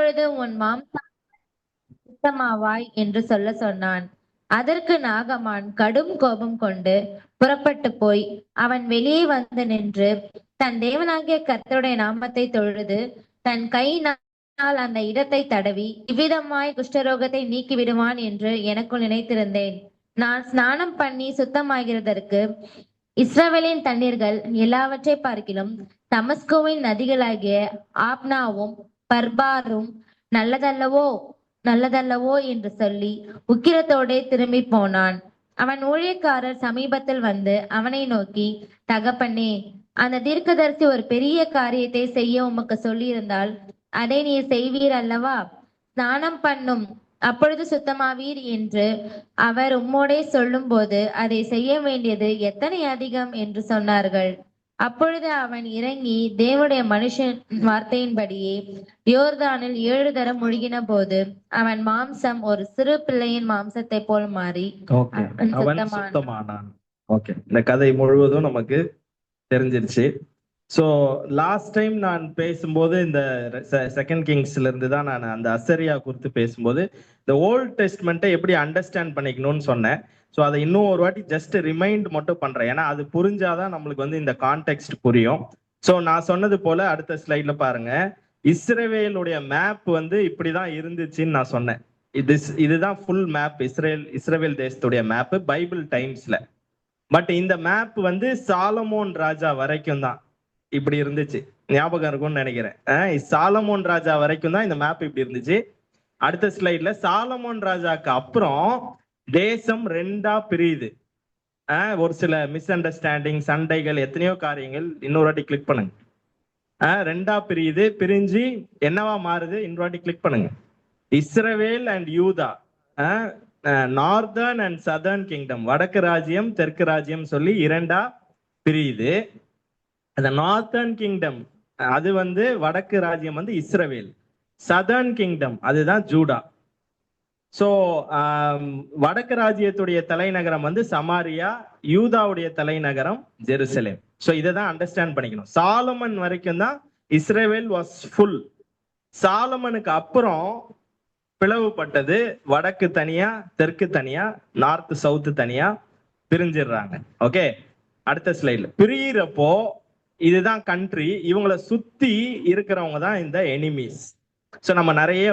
இப்பொழுது உன் மாம்சம் சுத்தமாவாய் என்று சொல்ல சொன்னான். அதற்கு நாகமான் கடும் கோபம் கொண்டு புறப்பட்டு போய் அவன் வெளியே வந்து நின்று தன் தேவனாகிய கர்த்தருடைய நாமத்தை தொழுது தன் கையினால் அந்த இடத்தை தடவி இவ்விதமாய் குஷ்டரோகத்தை நீக்கி விடுவான் என்று எனக்குள் நினைத்திருந்தேன். நான் ஸ்நானம் பண்ணி சுத்தமாகிறதற்கு இஸ்ரவேலின் தண்ணீர்கள் எல்லாவற்றை பார்க்கிலும் தமஸ்குவின் நதிகளாகிய ஆப்னாவும் பர்பாரும் நல்லதல்லவோ நல்லதல்லவோ என்று சொல்லி உக்கிரத்தோடே திரும்பி போனான். அவன் ஊழியக்காரர் சமீபத்தில் வந்து அவனை நோக்கி, தகப்பனே, அந்த தீர்க்கதரிசி ஒரு பெரிய காரியத்தை செய்ய உமக்கு சொல்லியிருந்தால் அதை நீர் செய்வீர் அல்லவா? ஸ்நானம் பண்ணும், அப்பொழுது சுத்தமாவீர் என்று அவர் உம்மோடே சொல்லும் போது அதை செய்ய வேண்டியது எத்தனை அதிகம் என்று சொன்னார்கள். அப்பொழுது அவன் இறங்கி தேவனுடைய மனுஷன் வார்த்தையின்படியே யோர்தானில் 7 தரம் முழுகின போது அவன் மாம்சம் ஒரு சிறு பிள்ளையின் மாம்சத்தை போல் மாறி அவன் சுத்தமானான். ஓகே, இந்த கதை முழுவதும் நமக்கு தெரிஞ்சிருச்சு. ஸோ லாஸ்ட் டைம் நான் பேசும்போது இந்த செகண்ட் கிங்ஸ்ல இருந்து தான் நான் அந்த அசரியா குறித்து பேசும்போது இந்த ஓல்ட் டெஸ்ட்மெண்ட்டை எப்படி அண்டர்ஸ்டாண்ட் பண்ணிக்கணும்னு சொன்னேன். ஸோ அதை இன்னும் ஒரு வாட்டி ஜஸ்ட் ரிமைண்ட் மட்டும் பண்றேன், ஏன்னா அது புரிஞ்சாதான் நம்மளுக்கு வந்து இந்த கான்டெக்ட் புரியும். ஸோ நான் சொன்னது போல அடுத்த ஸ்லைட்ல பாருங்க, இஸ்ரவேலுடைய மேப் வந்து இப்படிதான் இருந்துச்சுன்னு நான் சொன்னேன். இதுதான் ஃபுல் மேப், இஸ்ரவேல் தேசத்துடைய மேப் பைபிள் டைம்ஸ்ல. பட் இந்த மேப் வந்து சாலமோன் ராஜா வரைக்கும் தான் இப்படி இருந்துச்சு. ஞாபகம் இருக்கும்னு நினைக்கிறேன். சாலமோன் ராஜா வரைக்கும் தான் இந்த மேப் இப்படி இருந்துச்சு. அடுத்த ஸ்லைட்ல சாலமோன் ராஜாக்கு அப்புறம் தேசம் 2ஆ பிரியுது. ஒரு சில மிஸ் அண்டர்ஸ்டாண்டிங், சண்டைகள், எத்தனையோ காரியங்கள். இன்னொரு வாட்டி கிளிக் பண்ணுங்க. 2ஆ பிரியுது. பிரிஞ்சு என்னவா மாறுது? இன்னொரு வாட்டி கிளிக் பண்ணுங்க. இஸ்ரவேல் அண்ட் யூதா, நார்தர்ன் அண்ட் சதர்ன் கிங்டம், வடக்கு ராஜ்யம் தெற்கு ராஜ்யம் சொல்லி 2ஆ பிரியுது. அந்த நார்தர்ன் கிங்டம் அது வந்து வடக்கு ராஜ்யம் வந்து இஸ்ரவேல், சதர்ன் கிங்டம் அதுதான் ஜூடா. ஸோ வடக்கு ராஜ்யத்துடைய தலைநகரம் வந்து சமாரியா, யூதாவுடைய தலைநகரம் ஜெருசலேம். ஸோ இதை தான் அண்டர்ஸ்டாண்ட் பண்ணிக்கணும். சாலமன் வரைக்கும் தான் இஸ்ரவேல் வாஸ் ஃபுல். சாலமனுக்கு அப்புறம் பிளவுபட்டது. வடக்கு தனியா, தெற்கு தனியா, நார்த் சவுத் தனியா பிரிஞ்சிடுறாங்க. ஓகே, அடுத்த ஸ்லைட்ல பிரியிறப்போ இதுதான் கண்ட்ரி. இவங்களை சுத்தி இருக்கிறவங்க தான் இந்த எனிமீஸ். ஸோ நம்ம நிறைய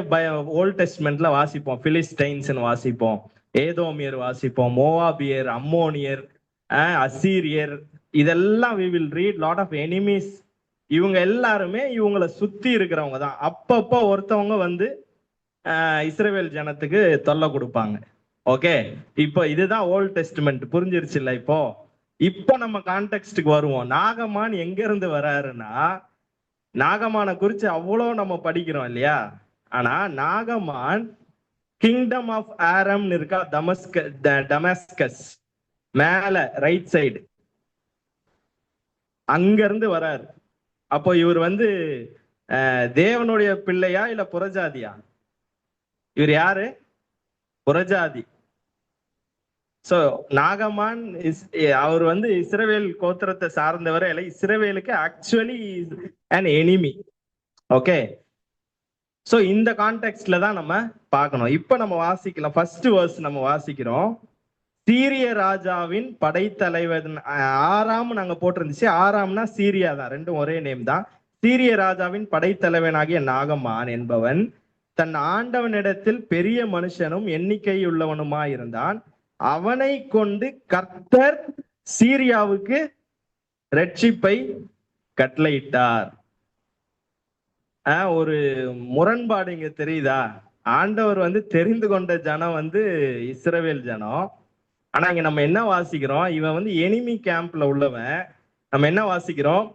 ஓல்ட் டெஸ்ட்மெண்ட்ல வாசிப்போம். பிலிஸ்டைன்ஸ் வாசிப்போம், ஏதோமியர் வாசிப்போம், மோவாபியர், அம்மோனியர், அசீரியர், இதெல்லாம் we will read lot of enemies. இவங்க எல்லாருமே இவங்களை சுத்தி இருக்கிறவங்க தான். அப்பப்போ ஒருத்தவங்க வந்து இஸ்ரவேல் ஜனத்துக்கு தொல்லை கொடுப்பாங்க. ஓகே, இப்போ இதுதான் ஓல்ட் டெஸ்ட்மெண்ட். புரிஞ்சிருச்சு இல்ல? இப்போ நம்ம கான்டெக்ஸ்டுக்கு வருவோம். நாகமான் எங்க இருந்து வராருன்னா, நாகமான குறிச்சு அவ்வளோ நம்ம படிக்கிறோம் இல்லையா? ஆனா நாகமான் கிங்டம் ஆஃப் ஆரம் இருக்கா, டமஸ்கஸ் மேல ரைட் சைடு, அங்க இருந்து வராரு. அப்போ இவர் வந்து தேவனுடைய பிள்ளையா இல்ல புறஜாதியா? இவர் யாரு? புறஜாதி. சோ நாகமான் அவர் வந்து இஸ்ரவேல் கோத்திரத்தை சார்ந்தவர் இல்ல, இஸ்ரவேலுக்கு actually an enemy. Okay, so இந்த கான்டெக்ட்ல தான் நம்ம பார்க்கணும். இப்ப நம்ம வாசிக்கலாம். ஃபர்ஸ்ட் வேர்ஸ் நம்ம வாசிக்கிறோம். சீரிய ராஜாவின் படைத்தலைவர், ஆறாம் நாங்க போட்டிருந்துச்சு. ஆறாம்னா சீரியா தான், ரெண்டும் ஒரே நேம் தான். சீரிய ராஜாவின் படைத்தலைவனாகிய நாகமான் என்பவன் தன் ஆண்டவனிடத்தில் பெரிய மனுஷனும் எண்ணிக்கையுள்ளவனுமாயிருந்தான். அவனை கொண்டு கர்த்தர் சீரியாவுக்கு ரட்சிப்பை கட்டளையிட்டார். ஒரு முரண்பாடு இங்க தெரியுதா? ஆண்டவர் வந்து தெரிந்து கொண்ட ஜனம் வந்து இஸ்ரவேல் ஜனம். ஆனா இங்க நம்ம என்ன வாசிக்கிறோம்? இவன் வந்து எனிமி கேம்ப்ல உள்ளவன். நம்ம என்ன வாசிக்கிறோம்?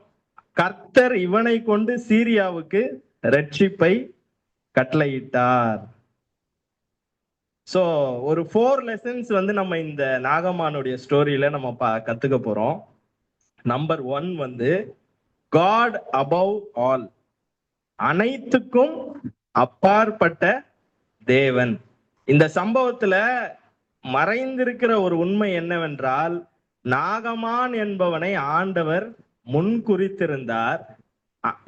கர்த்தர் இவனை கொண்டு சீரியாவுக்கு ரட்சிப்பை கட்டளையிட்டார். ஸோ ஒரு 4 லெசன்ஸ் வந்து நம்ம இந்த நாகமானுடைய ஸ்டோரியில நம்ம கத்துக்க போறோம். நம்பர் 1 வந்து காட் அபவ் ஆல், அனைத்துக்கும் அப்பாற்பட்ட தேவன். இந்த சம்பவத்துல மறைந்திருக்கிற ஒரு உண்மை என்னவென்றால், நாகமான் என்பவனை ஆண்டவர் முன்குறித்திருந்தார்.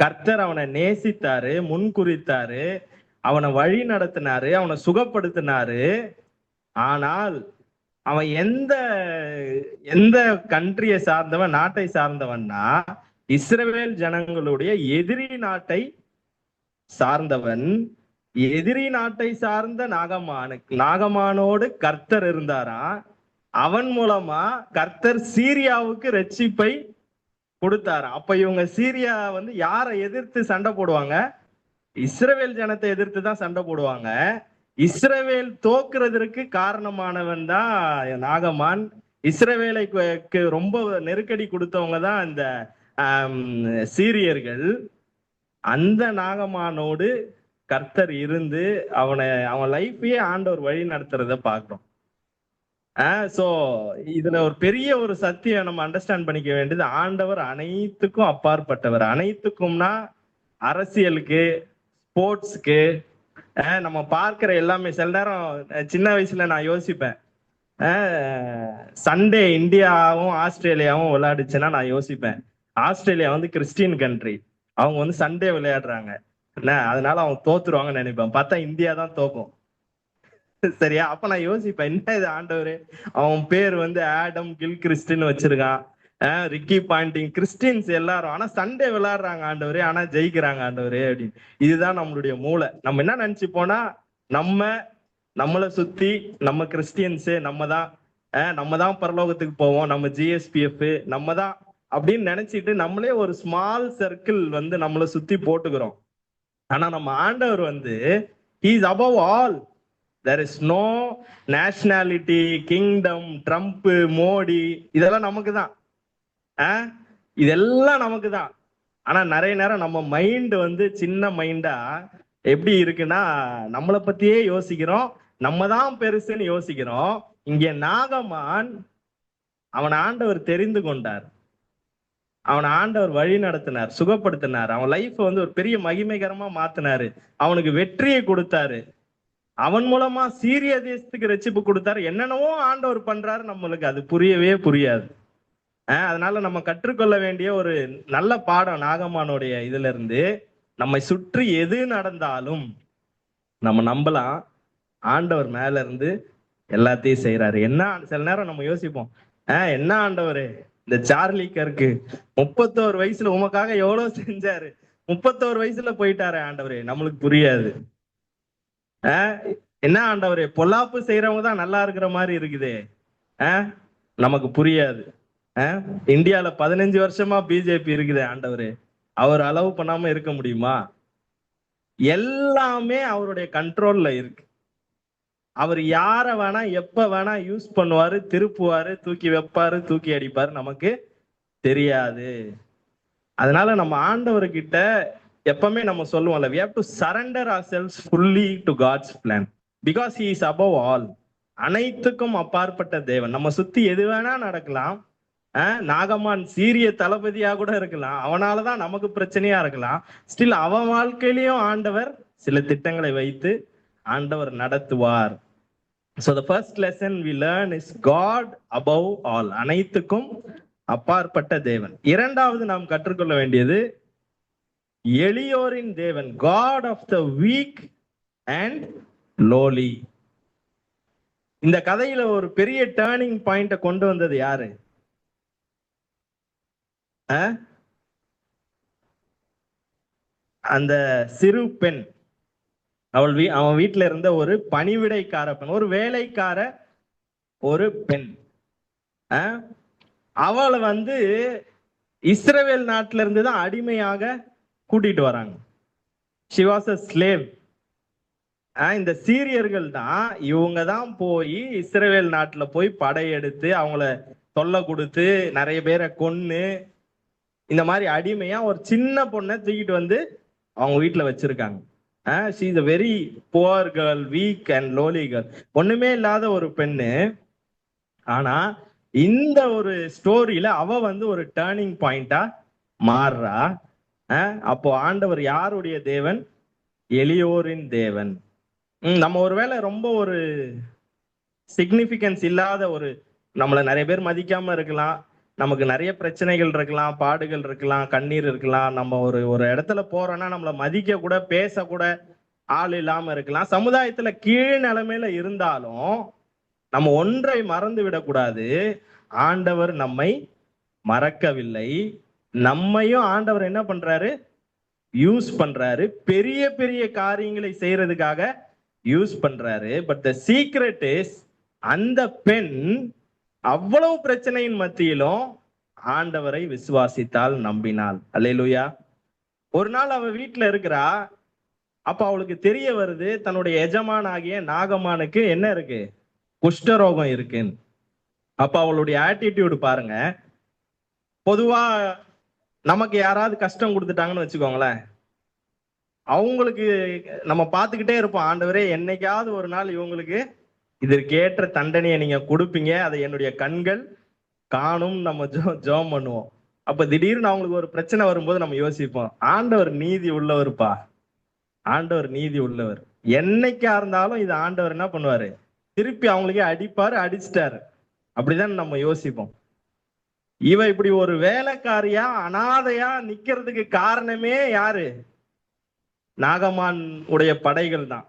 கர்த்தர் அவனை நேசித்தாரு, முன்குறித்தாரு. அவனை வழி நடத்தினாரு, அவனை சுகப்படுத்தினாரு. ஆனால் அவன் எந்த எந்த கண்ட்ரியை சார்ந்தவன், நாட்டை சார்ந்தவன்னா இஸ்ரவேல் ஜனங்களுடைய எதிரி நாட்டை சார்ந்தவன். எதிரி நாட்டை சார்ந்த நாகமானோடு கர்த்தர் இருந்தாராம். அவன் மூலமா கர்த்தர் சீரியாவுக்கு ரட்சிப்பை கொடுத்தாராம். அப்ப இவங்க சீரியா வந்து யாரை எதிர்த்து சண்டை போடுவாங்க? இஸ்ரவேல் ஜனத்தை எதிர்த்து தான் சண்டை போடுவாங்க. இஸ்ரவேல் தோக்குறதற்கு காரணமானவன் தான் நாகமான். இஸ்ரவேலைக்கு ரொம்ப நெருக்கடி கொடுத்தவங்க தான் இந்த சீரியர்கள். அந்த நாகமானோடு கர்த்தர் இருந்து அவன் லைஃபையே ஆண்டவர் வழி நடத்துறத பாக்குறோம். சோ இதுல ஒரு பெரிய ஒரு சத்தியம் நம்ம அண்டர்ஸ்டாண்ட் பண்ணிக்க வேண்டியது, ஆண்டவர் அனைத்துக்கும் அப்பாற்பட்டவர். அனைத்துக்கும்னா அரசியலுக்கு, ஸ்போர்ட்ஸ்க்கு, நம்ம பார்க்கிற எல்லாமே. சில நேரம் சின்ன வயசுல நான் யோசிப்பேன், சண்டே இந்தியாவும் ஆஸ்திரேலியாவும் விளையாடுச்சுன்னா நான் யோசிப்பேன், ஆஸ்திரேலியா வந்து கிறிஸ்டியன் கண்ட்ரி, அவங்க வந்து சண்டே விளையாடுறாங்க, அதனால அவங்க தோத்துருவாங்கன்னு நினைப்பேன். பார்த்தா இந்தியா தான் தோக்கும். சரியா? அப்ப நான் யோசிப்பேன், என்ன இது ஆண்டவரு, அவன் பேர் வந்து ஆடம் கில் கிறிஸ்டின் வச்சிருக்கான், ரிக்கி பாயிண்டிங், கிறிஸ்டின்ஸ் எல்லாரும், ஆனா சண்டே விளையாடுறாங்க ஆண்டவரே, ஆனா ஜெயிக்கிறாங்க ஆண்டவரே அப்படின்னு. இதுதான் நம்மளுடைய மூளை. நம்ம என்ன நினைச்சு போனா, நம்மளை சுத்தி நம்ம கிறிஸ்டியன்ஸு நம்ம தான் பரலோகத்துக்கு போவோம், நம்ம ஜிஎஸ்பிஎஃப் நம்ம தான் அப்படின்னு நினைச்சிட்டு நம்மளே ஒரு ஸ்மால் சர்க்கிள் வந்து நம்மளை சுத்தி போட்டுக்கிறோம். ஆனா நம்ம ஆண்டவர் வந்து he is above all. There is no nationality, kingdom, Trump, Modi, இதெல்லாம் நமக்கு தான். இதெல்லாம் நமக்கு தான். ஆனா நிறைய நேரம் நம்ம மைண்ட் வந்து சின்ன மைண்டா எப்படி இருக்குன்னா, நம்மளை பத்தியே யோசிக்கிறோம், நம்ம தான் பெருசுன்னு யோசிக்கிறோம். இங்க நாகமான், அவன் ஆண்டவர் தெரிந்து கொண்டார், அவனை ஆண்டவர் வழி நடத்தினார், சுகப்படுத்தினார், அவன் லைஃப் வந்து ஒரு பெரிய மகிமைகரமா மாத்தினாரு, அவனுக்கு வெற்றியை கொடுத்தாரு, அவன் மூலமா சீரிய தேசத்துக்கு ரட்சிப்பு கொடுத்தாரு. என்னென்னவோ ஆண்டவர் பண்றாரு, நம்மளுக்கு அது புரியவே புரியாது. அதனால நம்ம கற்றுக்கொள்ள வேண்டிய ஒரு நல்ல பாடம் நாகமானுடைய இதுல இருந்து, நம்மை சுற்றி எது நடந்தாலும் நம்ம நம்பலாம், ஆண்டவர் மேல இருந்து எல்லாத்தையும் செய்யறாரு. என்ன சில நேரம் நம்ம யோசிப்போம், என்ன ஆண்டவரே, இந்த சார்லி கர்க்கு 31 வயசுல உமக்காக எவ்வளவு செஞ்சாரு, 31 வயசுல போயிட்டாரு ஆண்டவரே, நம்மளுக்கு புரியாது. என்ன ஆண்டவரே, பொல்லாப்பு செய்யறவங்க தான் நல்லா இருக்கிற மாதிரி இருக்குதே, நமக்கு புரியாது. இந்தியால 15 வருஷமா பிஜேபி இருக்குது ஆண்டவரே, அவர் அலோவ் பண்ணாம இருக்க முடியுமா? எல்லாமே அவருடைய கண்ட்ரோல்ல இருக்கு. அவர் யார வேணா எப்ப வேணா யூஸ் பண்ணுவாரு, திருப்புவாரு, தூக்கி வைப்பாரு, தூக்கி அடிப்பாரு, நமக்கு தெரியாது. அதனால நம்ம ஆண்டவர்கிட்ட எப்பவுமே நம்ம சொல்லுவோம்ல, we have to surrender ourselves fully to God's plan because he is above all. அனைத்துக்கும் அப்பாற்பட்ட தேவன். நம்ம சுத்தி எது வேணா நடக்கலாம். நாகமான் சீரிய தளபதியா கூட இருக்கலாம், அவனாலதான் நமக்கு பிரச்சனையா இருக்கலாம். ஸ்டில் அவன் வாழ்க்கையிலையும் ஆண்டவர் சில திட்டங்களை வைத்து ஆண்டவர் நடத்துவார். So the first lesson we learn is God above all. அனைத்துக்கும் அப்பாற்பட்ட தேவன். இரண்டாவது நாம் கற்றுக்கொள்ள வேண்டியது, எளியோரின் தேவன், God of the weak and lowly. இந்த கதையில ஒரு பெரிய டேர்னிங் பாயிண்ட கொண்டு வந்தது யாரு? அந்த சிறு பெண், அவன் வீட்டுல இருந்த ஒரு பணிவிடைக்கார பெண், ஒரு வேலைக்கார ஒரு பெண். அவளை வந்து இஸ்ரவேல் நாட்டில இருந்து தான் அடிமையாக கூட்டிட்டு வராங்க. she was a slave. இந்த சீரியர்கள் தான், இவங்க தான் போய் இஸ்ரவேல் நாட்டுல போய் படையெடுத்து அவங்கள தொல்லை கொடுத்து நிறைய பேரை கொன்னு இந்த மாதிரி அடிமையா ஒரு சின்ன பொண்ணை தூக்கிட்டு வந்து அவங்க வீட்டுல வச்சிருக்காங்க. she is a very poor girl, weak and lowly girl. ஒண்ணுமே இல்லாத ஒரு பெண்ணு. ஆனா இந்த ஒரு ஸ்டோரியில அவ வந்து ஒரு டேர்னிங் பாயிண்டா மாறுறா. அப்போ ஆண்டவர் யாருடைய தேவன்? எளியோரின் தேவன். நம்ம ஒருவேளை ரொம்ப ஒரு சிக்னிபிகன்ஸ் இல்லாத ஒரு, நம்மள நிறைய பேர் மதிக்காம இருக்கலாம், நமக்கு நிறைய பிரச்சனைகள் இருக்கலாம், பாடுகள் இருக்கலாம், கண்ணீர் இருக்கலாம். நம்ம ஒரு இடத்துல போறோம்னா நம்மள மதிக்க கூட, பேச கூட ஆள் இல்லாம இருக்கலாம், சமுதாயத்துல கீழ் நிலைமையில இருந்தாலும் நம்ம ஒன்றை மறந்து விடக்கூடாது. ஆண்டவர் நம்மை மறக்கவில்லை. நம்மையும் ஆண்டவர் என்ன பண்றாரு? யூஸ் பண்றாரு. பெரிய பெரிய காரியங்களை செய்யறதுக்காக யூஸ் பண்றாரு. பட் த சீக்ரெட் இஸ், அந்த பெண் அவ்வளவு பிரச்சனையின் மத்தியிலும் ஆண்டவரை விசுவாசித்தால், நம்பினாள். அல்லேலூயா. ஒரு நாள் அவ வீட்டுல இருக்கிறா. அப்ப அவளுக்கு தெரிய வருது, தன்னுடைய எஜமான் ஆகிய நாகமானுக்கு என்ன இருக்கு? குஷ்டரோகம் இருக்குன்னு. அப்ப அவளுடைய ஆட்டிடியூடு பாருங்க. பொதுவா நமக்கு யாராவது கஷ்டம் கொடுத்துட்டாங்கன்னு வச்சுக்கோங்களேன், அவங்களுக்கு நம்ம பார்த்துக்கிட்டே இருப்போம், ஆண்டவரே என்னைக்காவது ஒரு நாள் இவங்களுக்கு இதற்கேற்ற தண்டனையை நீங்க கொடுப்பீங்க, அதை என்னுடைய கண்கள் காணும். நம்ம ஜெபம் பண்ணுவோம். அப்ப திடீர்னு அவங்களுக்கு ஒரு பிரச்சனை வரும்போது நம்ம யோசிப்போம், ஆண்டவர் நீதி உள்ளவர்ப்பா, ஆண்டவர் நீதி உள்ளவர். என்னைக்கா இருந்தாலும் இது ஆண்டவர் என்ன பண்ணுவாரு? திருப்பி அவங்களுக்கே அடிப்பாரு, அடிச்சிட்டாரு. அப்படிதான் நம்ம யோசிப்போம். இவ இப்படி ஒரு வேலைக்காரியா அனாதையா நிக்கிறதுக்கு காரணமே யாரு? நாகமான் உடைய படைகள் தான்.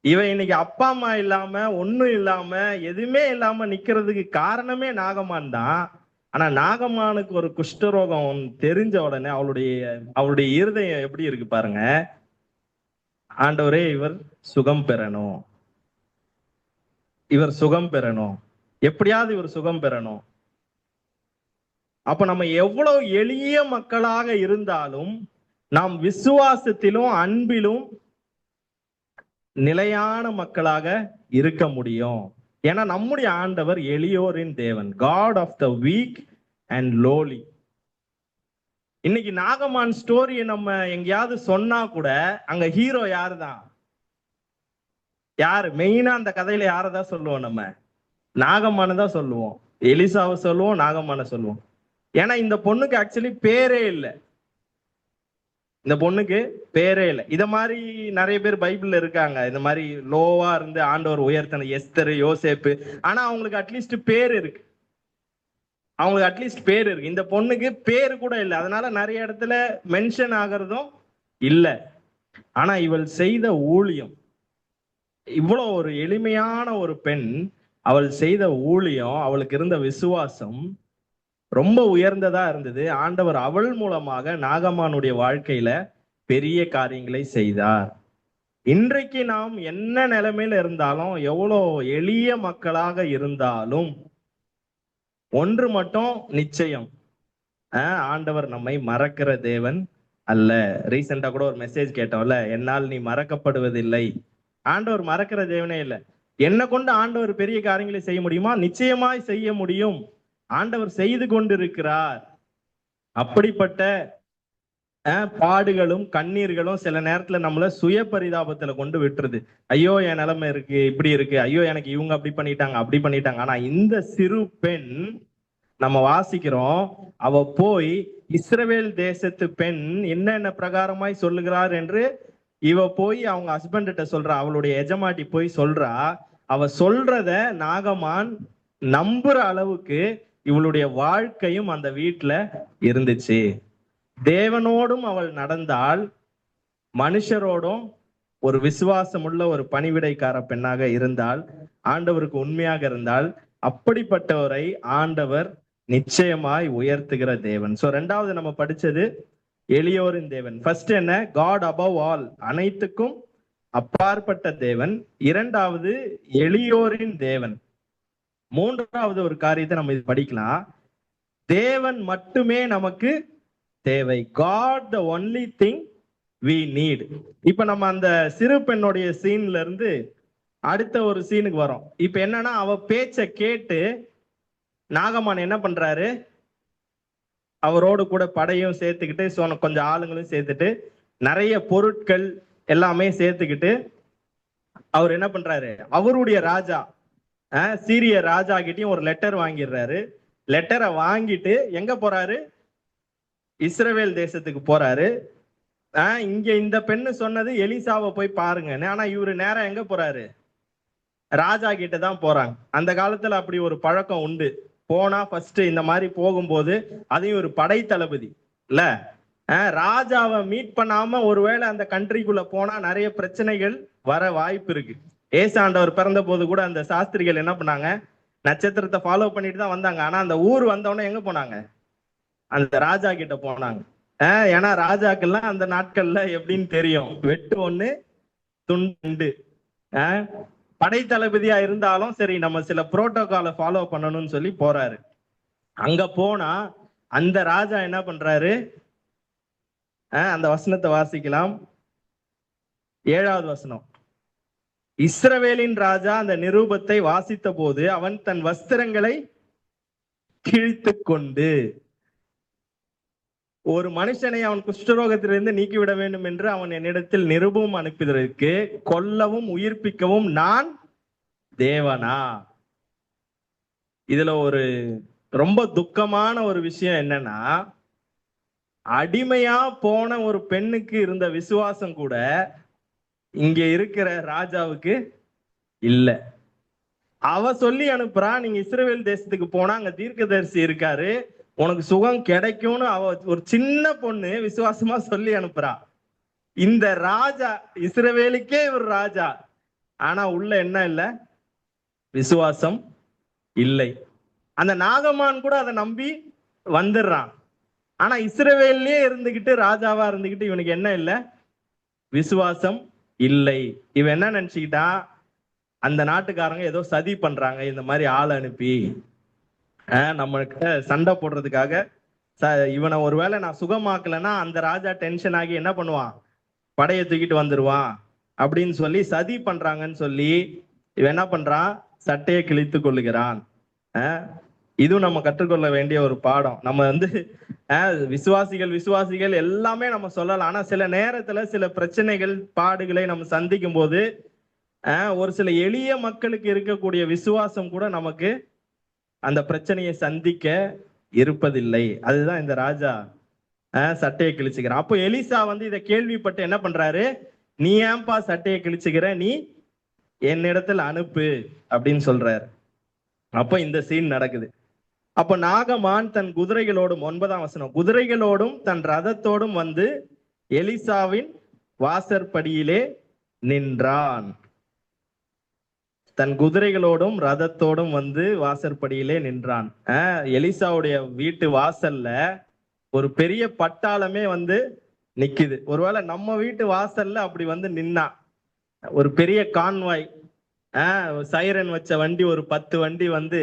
இவ இன்னைக்கு அப்பா அம்மா இல்லாம, ஒண்ணும் இல்லாம, எதுவுமே இல்லாம நிக்கிறதுக்கு காரணமே நாகமான் தான். ஆனா நாகமானுக்கு ஒரு குஷ்டரோகம் தெரிஞ்ச உடனே அவளுடைய இருதயம் எப்படி இருக்கு பாருங்க. ஆண்டவரே, இவர் சுகம் பெறணும், இவர் சுகம் பெறணும், எப்படியாவது இவர் சுகம் பெறணும். அப்ப நம்ம எவ்வளவு எளிய மக்களாக இருந்தாலும் நாம் விசுவாசத்திலும் அன்பிலும் நிலையான மக்களாக இருக்க முடியும். ஏன்னா நம்முடைய ஆண்டவர் எளியோரின் தேவன், God of the weak and lowly. இன்னைக்கு நாகமான் ஸ்டோரியை நம்ம எங்கேயாவது சொன்னா கூட அங்க ஹீரோ யாரு தான்? யாரு மெயினா அந்த கதையில யாரதான் சொல்லுவோம்? நம்ம நாகமான தான் சொல்லுவோம், எலிசாவை சொல்லுவோம், நாகமான சொல்லுவோம். ஏன்னா இந்த பொண்ணுக்கு ஆக்சுவலி பேரே இல்லை. இந்த பொண்ணுக்கு பேரே இல்லை. இத மாதிரி நிறைய பேர் பைபிள்ல இருக்காங்க, இந்த மாதிரி லோவா இருந்து ஆண்டவர் உயர்த்தன, எஸ்தர், யோசேப்பு. ஆனா அவங்களுக்கு அட்லீஸ்ட் பேர் இருக்கு, அவங்களுக்கு அட்லீஸ்ட் பேர் இருக்கு. இந்த பொண்ணுக்கு பேரு கூட இல்லை, அதனால நிறைய இடத்துல மென்ஷன் ஆகிறதும் இல்லை. ஆனா இவள் செய்த ஊழியம், இவ்வளவு ஒரு எளிமையான ஒரு பெண், அவள் செய்த ஊழியம், அவளுக்கு இருந்த விசுவாசம் ரொம்ப உயர்ந்ததா இருந்தது. ஆண்டவர் அவள் மூலமாக நாகமானுடைய வாழ்க்கையில பெரிய காரியங்களை செய்தார். இன்றைக்கு நாம் என்ன நிலைமையில இருந்தாலும், எவ்வளோ எளிய மக்களாக இருந்தாலும், ஒன்று மட்டும் நிச்சயம், ஆண்டவர் நம்மை மறக்கிற தேவன் அல்ல. ரீசெண்டா கூட ஒரு மெசேஜ் கேட்டோம்ல, என்னால் நீ மறக்கப்படுவதில்லை. ஆண்டவர் மறக்கிற தேவனே இல்லை. என்ன கொண்டு ஆண்டவர் பெரிய காரியங்களை செய்ய முடியுமா? நிச்சயமாய் செய்ய முடியும். ஆண்டவர் செய்து கொண்டிருக்கிறார். அப்படிப்பட்ட பாடுகளும் கண்ணீர்களும் சில நேரத்துல நம்மள சுய பரிதாபத்துல கொண்டு விட்டுருது. ஐயோ என் நிலைமை இருக்கு, இப்படி இருக்கு, ஐயோ எனக்கு இவங்க அப்படி பண்ணிட்டாங்க, அப்படி பண்ணிட்டாங்க. ஆனா இந்த சிறு பெண், நம்ம வாசிக்கிறோம், அவ போய் இஸ்ரவேல் தேசத்து பெண் என்னென்ன பிரகாரமாய் சொல்லுகிறார் என்று இவ போய் அவங்க ஹஸ்பண்ட சொல்றா, அவளுடைய எஜமாட்டி போய் சொல்றா. அவ சொல்றத நாகமான் நம்புற அளவுக்கு இவளுடைய வாழ்க்கையும் அந்த வீட்டுல இருந்துச்சு. தேவனோடும் அவள் நடந்தால், மனுஷரோடும் ஒரு விசுவாசமுள்ள ஒரு பணிவிடைக்கார பெண்ணாக இருந்தால், ஆண்டவருக்கு உண்மையாக இருந்தால், அப்படிப்பட்டவரை ஆண்டவர் நிச்சயமாய் உயர்த்துகிற தேவன். சோ ரெண்டாவது நம்ம படிச்சது எளியோரின் தேவன். ஃபர்ஸ்ட் என்ன? காட் அபவ் ஆல், அனைத்துக்கும் அப்பாற்பட்ட தேவன். இரண்டாவது எளியோரின் தேவன். மூன்றாவது ஒரு காரியத்தை நம்ம இது படிக்கலாம், தேவன் மட்டுமே நமக்கு தேவை. God the only thing we need. இப்ப நம்ம அந்த சிறு பெண்ணுடைய சீன்ல இருந்து அடுத்த ஒரு சீனுக்கு வரோம். இப்ப என்னன்னா, அவ பேச்ச கேட்டு நாகமான் என்ன பண்றாரு? அவரோடு கூட படையும் சேர்த்துக்கிட்டு, கொஞ்சம் ஆளுங்களும் சேர்த்துட்டு, நிறைய பொருட்கள் எல்லாமே சேர்த்துக்கிட்டு அவர் என்ன பண்றாரு? அவருடைய ராஜா, சீரிய ராஜா கிட்டயும் ஒரு லெட்டர் வாங்கிடுறாரு. லெட்டரை வாங்கிட்டு எங்க போறாரு? இஸ்ரவேல் தேசத்துக்கு போறாரு. இங்க இந்த பெண்ணு சொன்னது எலிசாவை போய் பாருங்க. ஆனா இவரு நேரம் எங்க போறாரு? ராஜா கிட்ட தான் போறாங்க. அந்த காலத்துல அப்படி ஒரு பழக்கம் உண்டு. போனா ஃபர்ஸ்ட் இந்த மாதிரி போகும்போது, அதையும் ஒரு படை தளபதி இல்ல, ராஜாவை மீட் பண்ணாம ஒருவேளை அந்த கண்ட்ரிக்குள்ள போனா நிறைய பிரச்சனைகள் வர வாய்ப்பு இருக்கு. ஏசாண்டவர் பிறந்த போது கூட அந்த சாஸ்திரிகள் என்ன பண்ணாங்க, நட்சத்திரத்தை ஃபாலோ பண்ணிட்டு தான் வந்தாங்க. ஆனா அந்த ஊர் வந்தவொடனே எங்க போனாங்க, அந்த ராஜா கிட்ட போனாங்க. ஏன்னா ராஜாக்கெல்லாம் அந்த நாட்கள்ல எப்படின்னு தெரியும், வெட்டு ஒண்ணு துண்டு. படை தளபதியா இருந்தாலும் சரி, நம்ம சில புரோட்டோகாலை ஃபாலோ பண்ணணும்னு சொல்லி போறாரு. அங்க போனா அந்த ராஜா என்ன பண்றாரு, அந்த வசனத்தை வாசிக்கலாம். 7வது வசனம். இஸ்ரவேலின் ராஜா அந்த நிருபத்தை வாசித்த போது அவன் தன் வஸ்திரங்களை கிழித்து கொண்டு, ஒரு மனுஷனை அவன் குஷ்டரோகத்திலிருந்து நீக்கிவிட வேண்டும் என்று அவன் என்னிடத்தில் நிருபம் அனுப்புவதற்கு கொல்லவும் உயிர்ப்பிக்கவும் நான் தேவனா? இதுல ஒரு ரொம்ப துக்கமான ஒரு விஷயம் என்னன்னா, அடிமையா போன ஒரு பெண்ணுக்கு இருந்த விசுவாசம் கூட இங்க இருக்கிற ராஜாவுக்கு இல்ல. அவ சொல்லி அனுப்புறா, நீங்க இஸ்ரவேல் தேசத்துக்கு போனா அங்க தீர்க்கதரிசி இருக்காரு, உனக்கு சுகம் கிடைக்கும்னு அவ ஒரு சின்ன பொண்ணு விசுவாசமா சொல்லி அனுப்புறா. இந்த ராஜா, இஸ்ரவேலுக்கே ஒரு ராஜா, ஆனா உள்ள என்ன இல்ல, விசுவாசம் இல்லை. அந்த நாகமான் கூட அதை நம்பி வந்துடுறான். ஆனா இஸ்ரவேல்லே இருந்துகிட்டு, ராஜாவா இருந்துகிட்டு இவனுக்கு என்ன இல்ல, விசுவாசம் இல்லை. இவன் என்ன நினைச்சுக்கிட்டா, அந்த நாட்டுக்காரங்க ஏதோ சதி பண்றாங்க, இந்த மாதிரி ஆள் அனுப்பி நம்மகிட்ட சண்டை போடுறதுக்காக. இவனை ஒருவேளை நான் சுகமாக்கலன்னா அந்த ராஜா டென்ஷன் ஆகி என்ன பண்ணுவான், படையை தூக்கிட்டு வந்துருவான் அப்படின்னு சொல்லி சதி பண்றாங்கன்னு சொல்லி இவன் என்ன பண்றான், சட்டையை கிழித்து கொள்ளுகிறான். இதுவும் நம்ம கற்றுக்கொள்ள வேண்டிய ஒரு பாடம். நம்ம வந்து விசுவாசிகள் எல்லாமே நம்ம சொல்லலாம். ஆனா சில நேரத்துல சில பிரச்சனைகள் பாடுகளை நம்ம சந்திக்கும் போது ஒரு சில எளிய மக்களுக்கு இருக்கக்கூடிய விசுவாசம் கூட நமக்கு அந்த பிரச்சனையை சந்திக்க இருப்பதில்லை. அதுதான் இந்த ராஜா சட்டையை கிழிச்சுக்கிறான். அப்போ எலிசா வந்து இதை கேள்விப்பட்டு என்ன பண்றாரு, நீ ஏன்பா சட்டையை கிழிச்சுக்கிற, நீ என்னிடத்தில் அனுப்பு அப்படின்னு சொல்றாரு. அப்ப இந்த சீன் நடக்குது. அப்ப நாகமான் தன் குதிரைகளோடும், 9ஆம் வசனம், குதிரைகளோடும் தன் ரதத்தோடும் வந்து எலிசாவின் வாசற்படியிலே நின்றான். தன் குதிரைகளோடும் ரதத்தோடும் வந்து வாசற்படியிலே நின்றான். எலிசாவுடைய வீட்டு வாசல்ல ஒரு பெரிய பட்டாளமே வந்து நிக்குது. ஒருவேளை நம்ம வீட்டு வாசல்ல அப்படி வந்து நின்னா, ஒரு பெரிய கான்வாய், சைரன் வச்ச வண்டி ஒரு 10 வண்டி வந்து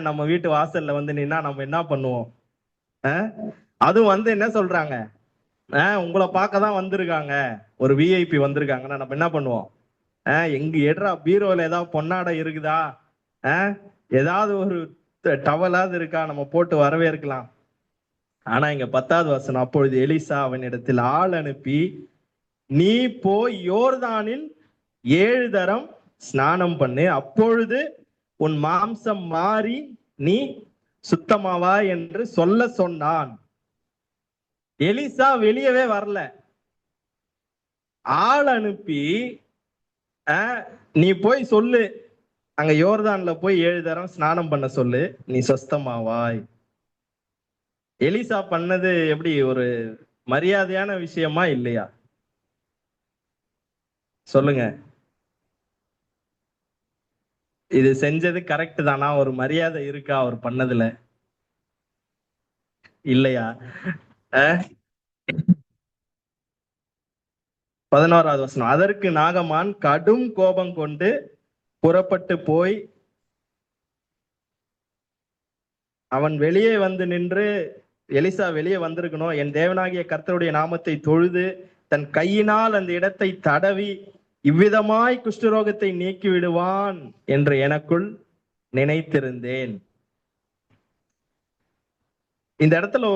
நம்ம வீட்டு வாசல்ல வந்து நின்னா நம்ம என்ன பண்ணுவோம்? அதுவும் வந்து என்ன சொல்றாங்க, உங்களை பார்க்க தான் வந்திருக்காங்க, ஒரு விஐபி வந்திருக்காங்கன்னா நம்ம என்ன பண்ணுவோம், எங்க எட்ரா பீரோல ஏதாவது பொன்னாடை இருக்குதா, ஏதாவது ஒரு டவலாவது இருக்கா, நம்ம போட்டு வரவேற்கலாம். ஆனா இங்க 10வது வசனம், அப்பொழுது எலிசா அவனிடத்தில் ஆள் அனுப்பி, நீ போய் யோர்தானில் 7 தரம் ஸ்நானம் பண்ணு, அப்பொழுது உன் மாம்சம் மாறி நீ சுத்தமாவா என்று சொல்ல சொன்னான். எலிசா வெளியவே வரல, ஆள் அனுப்பி நீ போய் சொல்லு, அங்க யோர்தான்ல போய் 7 தரம் ஸ்நானம் பண்ண சொல்லு, நீ சொஸ்தமாவாய். எலிசா பண்ணது எப்படி ஒரு மரியாதையான விஷயமா இல்லையா? சொல்லுங்க, இது செஞ்சது கரெக்ட் தானா? ஒரு மரியாதை இருக்கா அவர் பண்ணதுல? இல்லையா? 11வது வசனம், அதற்கு நாகமான் கடும் கோபம் கொண்டு புறப்பட்டு போய் அவன் வெளியே வந்து நின்று, எலிசா வெளியே வந்திருக்கணும், என் தேவனாகிய கர்த்தருடைய நாமத்தை தொழுது தன் கையினால் அந்த இடத்தை தடவி இவ்விதமாய் குஷ்டரோகத்தை நீக்கி விடுவான் என்று எனக்குள் நினைத்திருந்தேன். இந்த இடத்துல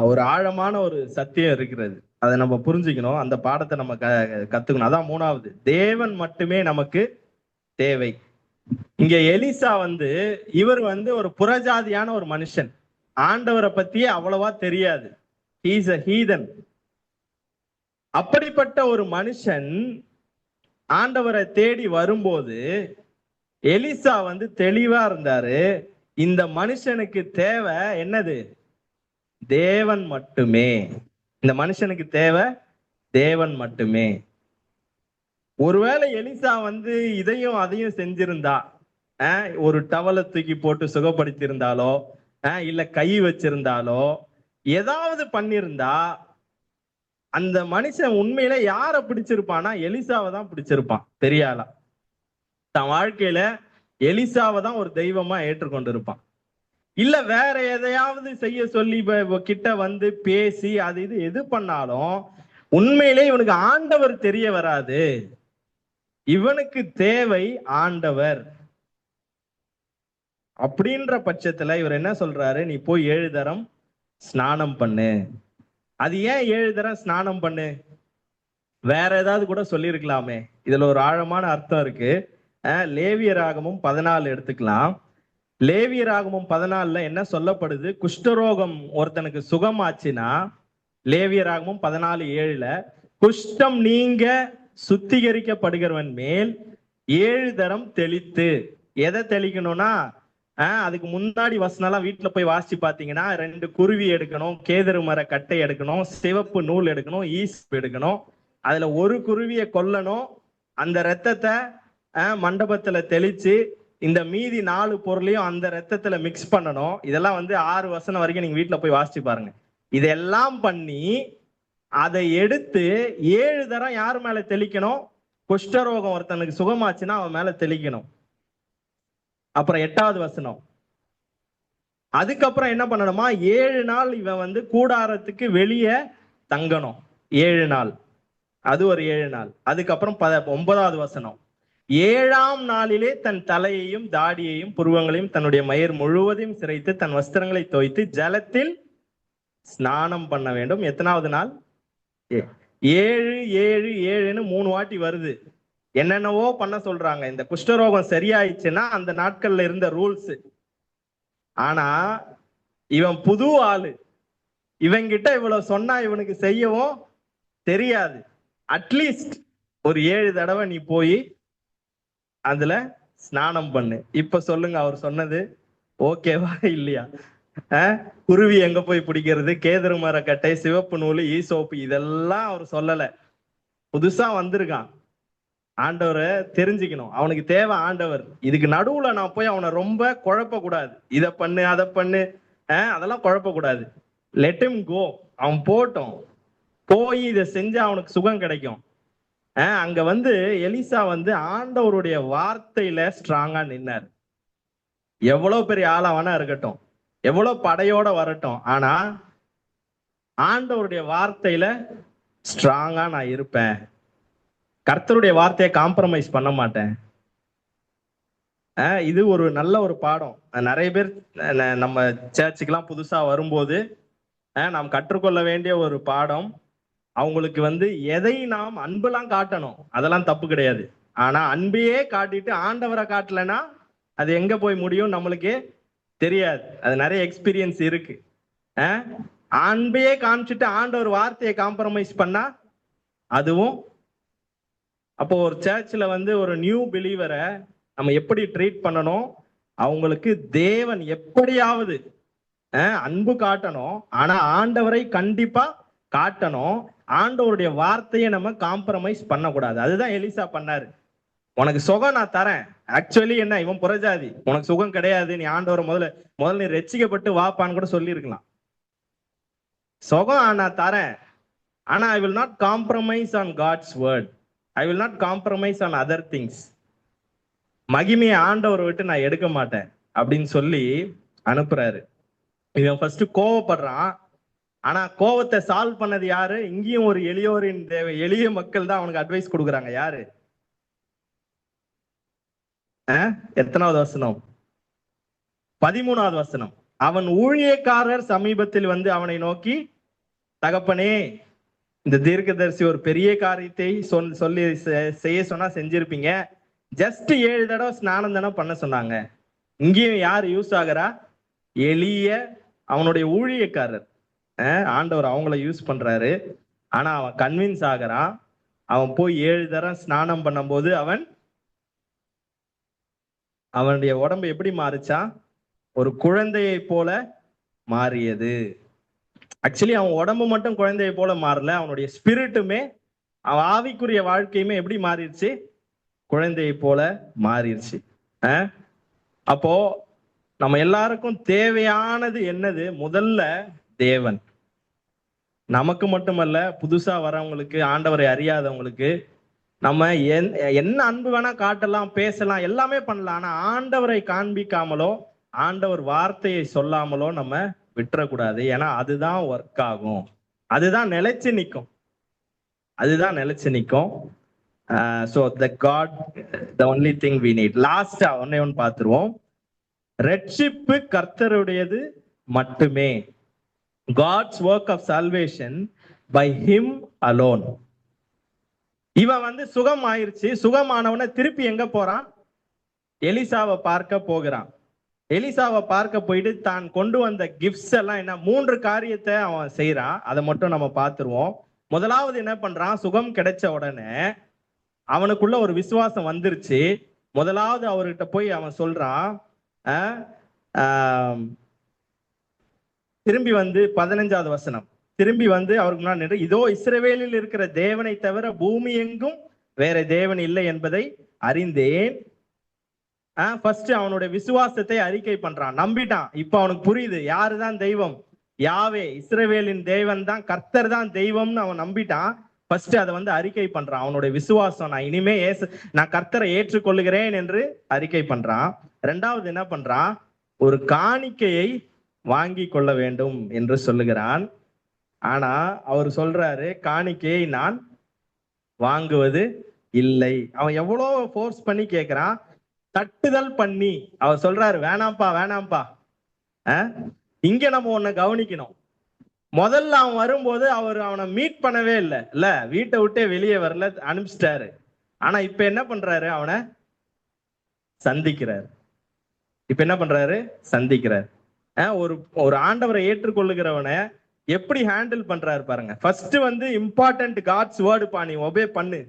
ஒரு ஆழமான ஒரு சத்தியம் இருக்கிறது, அதை நம்ம புரிஞ்சுக்கணும், அந்த பாடத்தை நம்ம கத்துக்கணும். அதான் 3வது, தேவன் மட்டுமே நமக்கு தேவை. இங்க எலிசா வந்து இவர் வந்து ஒரு புறஜாதியான ஒரு மனுஷன், ஆண்டவரை பத்தியே அவ்வளவா தெரியாது, ஹீஸ் a heathen. அப்படிப்பட்ட ஒரு மனுஷன் ஆண்டவரை தேடி வரும்போது எலிசா வந்து தெளிவா இருந்தாரு, இந்த மனுஷனுக்கு தேவை என்னது, தேவன் மட்டுமே. இந்த மனுஷனுக்கு தேவை தேவன் மட்டுமே. ஒருவேளை எலிசா வந்து இதையும் அதையும் செஞ்சிருந்தா, ஒரு டவலை தூக்கி போட்டு சுகப்படுத்தி இருந்தாலோ, இல்ல கை வச்சிருந்தாலோ, ஏதாவது பண்ணிருந்தா அந்த மனுஷன் உண்மையில யார பிடிச்சிருப்பானா எலிசாவை தான் பிடிச்சிருப்பான். பெரிய ஆளா தன் வாழ்க்கையில எலிசாவை தான் ஒரு தெய்வமா ஏற்றுக்கொண்டு இருப்பான். இல்ல வேற எதையாவது செய்ய சொல்லி கிட்ட வந்து பேசி அது இது எது பண்ணாலும் உண்மையிலே இவனுக்கு ஆண்டவர் தெரிய வராது. இவனுக்கு தேவை ஆண்டவர். அப்படின்ற பட்சத்துல இவர் என்ன சொல்றாரு, நீ போய் 7 தரம் ஸ்நானம் பண்ணு. அது ஏன் 7 தரம் ஸ்நானம் பண்ணு? வேற ஏதாவது கூட சொல்லியிருக்கலாமே. இதுல ஒரு ஆழமான அர்த்தம் இருக்கு. லேவியராகமும் 14 எடுத்துக்கலாம். லேவியராகமும் 14ல என்ன சொல்லப்படுது? குஷ்டரோகம் ஒருத்தனுக்கு சுகமாச்சுன்னா லேவியராகமும் 14:7ல குஷ்டம் நீங்க சுத்திகரிக்கப்படுகிறவன் மேல் 7 தரம் தெளித்து. எதை தெளிக்கணும்னா, அதுக்கு முன்னாடி வசனம்லாம் வீட்டுல போய் வாசிச்சு பாத்தீங்கன்னா 2 குருவி எடுக்கணும், கேதரு மர கட்டை எடுக்கணும், சிவப்பு நூல் எடுக்கணும், ஈஸ்ட் எடுக்கணும். அதுல ஒரு குருவியை கொல்லணும். அந்த ரத்தத்தை மண்டபத்துல தெளிச்சு இந்த மீதி 4 பொருளையும் அந்த ரத்தத்துல மிக்ஸ் பண்ணணும். இதெல்லாம் வந்து 6 வசனம் வரைக்கும் நீங்க வீட்டுல போய் வாசிச்சு பாருங்க. இதெல்லாம் பண்ணி அதை எடுத்து 7 தரம் யார் மேல தெளிக்கணும்? குஷ்டரோகம் ஒருத்தனுக்கு சுகமாச்சுன்னா அவன் மேல தெளிக்கணும். அப்புறம் 8வது வசனம், அதுக்கப்புறம் என்ன பண்ணணுமா, 7 நாள் இவன் வந்து கூடாரத்துக்கு வெளியே தங்கணும். 7 நாள், அது ஒரு 7 நாள். அதுக்கப்புறம் 9வது வசனம், 7ஆம் நாளிலே தன் தலையையும் தாடியையும் புருவங்களையும் தன்னுடைய மயிர் முழுவதையும் சிரைத்து தன் வஸ்திரங்களை தோய்த்து ஜலத்தில் ஸ்நானம் பண்ண வேண்டும். எத்தனாவது நாள்? 7 7 7ன்னு 3 வாட்டி வருது. என்னென்னவோ பண்ண சொல்றாங்க. இந்த குஷ்டரோகம் சரியாயிடுச்சுன்னா அந்த நாட்கள்ல இருந்த ரூல்ஸ். ஆனா இவன் புது ஆளு. இவங்கிட்ட இவ்வளவு சொன்னா இவனுக்கு செய்யவும் தெரியாது. அட்லீஸ்ட் ஒரு 7 தடவை நீ போய் அதுல ஸ்நானம் பண்ணு. இப்ப சொல்லுங்க, அவர் சொன்னது ஓகேவா இல்லையா? குருவி எங்க போய் பிடிக்கிறது, கேதரு மர கட்டை, சிவப்பு நூல், ஈசோப்பு, இதெல்லாம் அவர் சொல்லல. புதுசா வந்திருக்கான். ஆண்டவரை தெரிஞ்சுக்கணும். அவனுக்கு தேவை ஆண்டவர். இதுக்கு நடுவுல நான் போய் அவனை ரொம்ப குழப்ப கூடாது. இதை பண்ணு அதை பண்ணு அதெல்லாம் குழப்ப கூடாது. Let him go. அவன் போட்டோம், போய் இதை செஞ்சு அவனுக்கு சுகம் கிடைக்கும். அங்க வந்து எலிசா வந்து ஆண்டவருடைய வார்த்தையில ஸ்ட்ராங்கா நின்னார். எவ்வளவு பெரிய ஆளாவானா இருக்கட்டும், எவ்வளவு படையோட வரட்டும், ஆனா ஆண்டவருடைய வார்த்தையில ஸ்ட்ராங்கா நான் இருப்பேன். கர்த்தருடைய வார்த்தையை காம்ப்ரமைஸ் பண்ண மாட்டேன். இது ஒரு நல்ல ஒரு பாடம். நிறைய பேர் நம்ம சர்ச்சுக்கெல்லாம் புதுசா வரும்போது நாம் கற்றுக்கொள்ள வேண்டிய ஒரு பாடம். அவங்களுக்கு வந்து எதை நாம் அன்பெல்லாம் காட்டணும், அதெல்லாம் தப்பு கிடையாது. ஆனா அன்பையே காட்டிட்டு ஆண்டவரை காட்டலைன்னா அது எங்க போய் முடியும் நம்மளுக்கே தெரியாது. அது நிறைய எக்ஸ்பீரியன்ஸ் இருக்கு. அன்பையே காமிச்சிட்டு ஆண்டவர் வார்த்தையை காம்ப்ரமைஸ் பண்ணா அதுவும். அப்போ ஒரு சர்ச்சில் வந்து ஒரு நியூ பிலீவரை நம்ம எப்படி ட்ரீட் பண்ணணும்? அவங்களுக்கு தேவன் எப்படியாவது அன்பு காட்டணும், ஆனா ஆண்டவரை கண்டிப்பா காட்டணும். ஆண்டவருடைய வார்த்தையை நம்ம காம்ப்ரமைஸ் பண்ணக்கூடாது. அதுதான் எலிசா பண்ணாரு. உனக்கு சுகம் நான் தரேன். ஆக்சுவலி என்ன, இவன் புறஜாதி, உனக்கு சுகம் கிடையாது, நீ ஆண்டவரை முதல்ல நீ ரட்சிக்கப்பட்டு வாப்பான்னு கூட சொல்லி இருக்கலாம். சுகம் நான் தரேன், ஆனா I will not compromise on God's word. I will not compromise on other things. மகிமையை ஆண்டவரை விட்டு நான் எடுக்க மாட்டேன் அப்படின்னு சொல்லி அனுப்புறாரு. இவன் ஃபர்ஸ்ட் கோவப்படுறான். ஆனா கோவத்தை சால்வ் பண்ணது யாரு? இங்கேயும் ஒரு எளியோரின் தேவை. எளிய மக்கள் தான் அவனுக்கு அட்வைஸ் கொடுக்குறாங்க. யாரு? எத்தனாவது வசனம்? 13வது வசனம். அவன் ஊழியக்காரர் சமீபத்தில் வந்து அவனை நோக்கி, தகப்பனே, இந்த தீர்க்கதரிசி ஒரு பெரிய காரியத்தை சொல்லி செய்ய சொன்னா செஞ்சிருப்பீங்க. ஜஸ்ட் 7 தடவை ஸ்நானம் தானே பண்ண சொன்னாங்க. இங்கேயும் யார் யூஸ் ஆகிறா? எளிய அவனுடைய ஊழியக்காரர். ஆண்டவர் அவங்கள யூஸ் பண்றாரு. ஆனா அவன் கன்வின்ஸ் ஆகிறான். அவன் போய் 7 தரம் ஸ்நானம் பண்ணும்போது அவனுடைய உடம்பு எப்படி மாறுச்சான்? ஒரு குழந்தையை போல மாறியது. ஆக்சுவலி அவன் உடம்பு மட்டும் குழந்தையை போல மாறல, அவனுடைய ஸ்பிரிட்டுமே அவன் ஆவிக்குரிய வாழ்க்கையுமே எப்படி மாறிடுச்சு? குழந்தையை போல மாறிடுச்சு. அப்போ நம்ம எல்லாருக்கும் தேவையானது என்னது? முதல்ல தேவன். நமக்கு மட்டுமல்ல, புதுசா வரவங்களுக்கு, ஆண்டவரை அறியாதவங்களுக்கு நம்ம என்ன அன்பு வேணா காட்டலாம், பேசலாம், எல்லாமே பண்ணலாம். ஆனா ஆண்டவரை காண்பிக்காமலோ ஆண்டவர் வார்த்தையை சொல்லாமலோ நம்ம விட்டுறக்கூடாது. ஏன்னா அதுதான் ஒர்க் ஆகும், அதுதான் நிலைச்சு நிற்கும், அதுதான் நிலைச்சு நிற்கும். So the God the only thing we need. லாஸ்டா ஒன்னு பார்த்துருவோம். ரட்சிப்பு கர்த்தருடையது மட்டுமே. God's work of salvation by him alone. இவன் சுகம் ஆயிருச்சு. சுகமானவன திருப்பி எங்க போறான்? எலிசாவை பார்க்க போகிறான். எலிசாவை பார்க்க போயிட்டு தான் கொண்டு வந்த கிஃப்ட்ஸ் எல்லாம் என்ன, 3 காரியத்தை அவன் செய்யறான். அதை மட்டும் நம்ம பார்த்துருவோம். முதலாவது என்ன பண்றான்? சுகம் கிடைச்ச உடனே அவனுக்குள்ள ஒரு விசுவாசம் வந்துருச்சு. முதலாவது அவர்கிட்ட போய் அவன் சொல்றான், திரும்பி 15வது வசனம், திரும்பி அவருக்கு முன்னாடி, இதோ இஸ்ரவேலில் இருக்கிற தேவனை தவிர பூமி எங்கும் வேற தேவன் இல்லை என்பதை அறிந்தேன். ஃபர்ஸ்ட் அவனுடைய விசுவாசத்தை அறிக்கை பண்றான், நம்பிட்டான். இப்ப அவனுக்கு புரியுது யாருதான் தெய்வம். யாவே, இஸ்ரவேலின் தேவன் தான், கர்த்தர் தான் தெய்வம்னு அவன் நம்பிட்டான். ஃபர்ஸ்ட் அதை அறிக்கை பண்றான். அவனுடைய விசுவாசம், நான் இனிமே நான் கர்த்தரை ஏற்றுக்கொள்ளுகிறேன் என்று அறிக்கை பண்றான். ரெண்டாவது என்ன பண்றான்? ஒரு காணிக்கையை வாங்கி கொள்ள வேண்டும் என்று சொல்லுகிறான். ஆனா அவர் சொல்றாரு, காணிக்கையை நான் வாங்குவது இல்லை. அவன் எவ்வளவு ஃபோர்ஸ் பண்ணி கேட்கிறான், தட்டுதல் பண்ணி அவர் சொல்றாரு, வேணாம்ப்பா வேணாம்ப்பா. இங்க நம்ம ஒண்ணு கவனிக்கணும். முதல்ல அவன் வரும்போது அவனை மீட் பண்ணவே இல்ல, வீட்டை விட்டே வெளியே வரல, அனுப்பிச்சிட்டாரு. ஆனா இப்ப என்ன பண்றாரு? அவனை சந்திக்கிறார். இப்ப என்ன பண்றாரு? சந்திக்கிறார். ஒரு ஆண்டவரை ஏற்றுக்கொள்ளுகிறவனை எப்படி ஹேண்டில் பண்றாரு பாருங்க. ஃபர்ஸ்ட் இம்பார்ட்டன்ட் காட்ஸ் வேர்டு நீ ஒபே பண்ணு.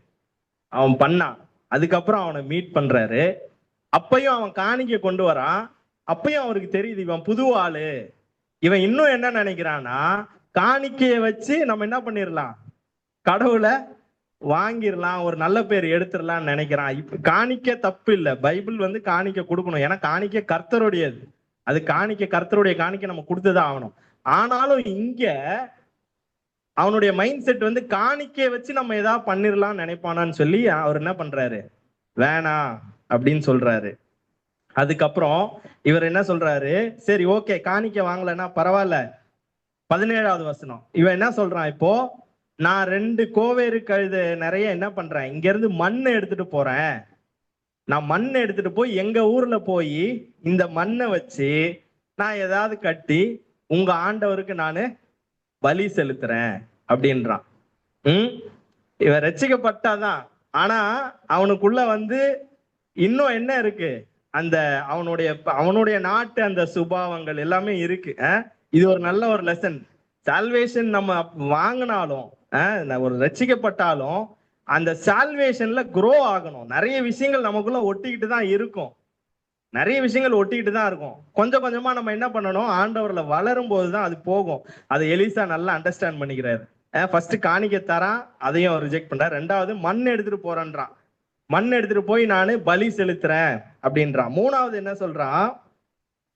அவன் பண்ணான். அதுக்கப்புறம் அவனை மீட் பண்றாரு. அப்பையும் அவன் காணிக்கை கொண்டு வரான். அப்பயும் அவருக்கு தெரியுது இவன் புது ஆளு. இவன் இன்னும் என்ன நினைக்கிறான்னா, காணிக்கையை வச்சு நம்ம என்ன பண்ணிடலாம், கடவுளை வாங்கிடலாம், ஒரு நல்ல பேர் எடுத்துடலாம்னு நினைக்கிறான். இப்ப காணிக்கை தப்பு இல்லை, பைபிள் காணிக்கை கொடுக்கணும். ஏன்னா காணிக்கை கர்த்தருடையது. அது காணிக்கை கர்த்தருடைய காணிக்கை நம்ம கொடுத்துதான் ஆகணும். ஆனாலும் இங்க அவனுடைய மைண்ட் செட் காணிக்கையை வச்சு நம்ம ஏதாவது பண்ணிடலாம் நினைப்பானான்னு சொல்லி அவர் என்ன பண்றாரு? வேணாம் அப்படின்னு சொல்றாரு. அதுக்கப்புறம் இவர் என்ன சொல்றாரு? சரி ஓகே, காணிக்கை வாங்கலன்னா பரவாயில்ல. 17வது வசனம், இவன் என்ன சொல்றான்? இப்போ நான் 2 கோவேறு கழுது நிறைய என்ன பண்றேன், இங்க இருந்து மண்ணை எடுத்துட்டு போறேன். நான் மண்ணை எடுத்துட்டு போய் எங்க ஊர்ல போய் இந்த மண்ணை வச்சு நான் ஏதாவது கட்டி உங்க ஆண்டவருக்கு நானு பலி செலுத்துறேன் அப்படின்றான். இவன் ரட்சிக்கப்பட்டாதான். ஆனா அவனுக்குள்ள இன்னும் என்ன இருக்கு? அந்த அவனுடைய நாட்டு அந்த சுபாவங்கள் எல்லாமே இருக்கு. இது ஒரு நல்ல ஒரு லெசன். சால்வேஷன் நம்ம வாங்கினாலும், ஒரு ரட்சிக்கப்பட்டாலும் அந்த சால்வேஷன்ல க்ரோ ஆகணும். நிறைய விஷயங்கள் நமக்குள்ள ஒட்டிக்கிட்டு தான் இருக்கும். நிறைய விஷயங்கள் ஒட்டிக்கிட்டு தான் இருக்கும். கொஞ்சம் கொஞ்சமா நம்ம என்ன பண்ணணும், ஆண்டவர்ல வளரும் போதுதான் அது போகும். அதை எலிசா நல்லா அண்டர்ஸ்டாண்ட் பண்ணிக்கிறாரு. ஃபர்ஸ்ட் காணிக்கை தரான், அதையும் ரிஜெக்ட் பண்றான். ரெண்டாவது மண் எடுத்துட்டு போறேன்றான். மண் எடுத்துட்டு போய் நானு பலி செலுத்துறேன் அப்படின்றான். மூணாவது என்ன சொல்றான்?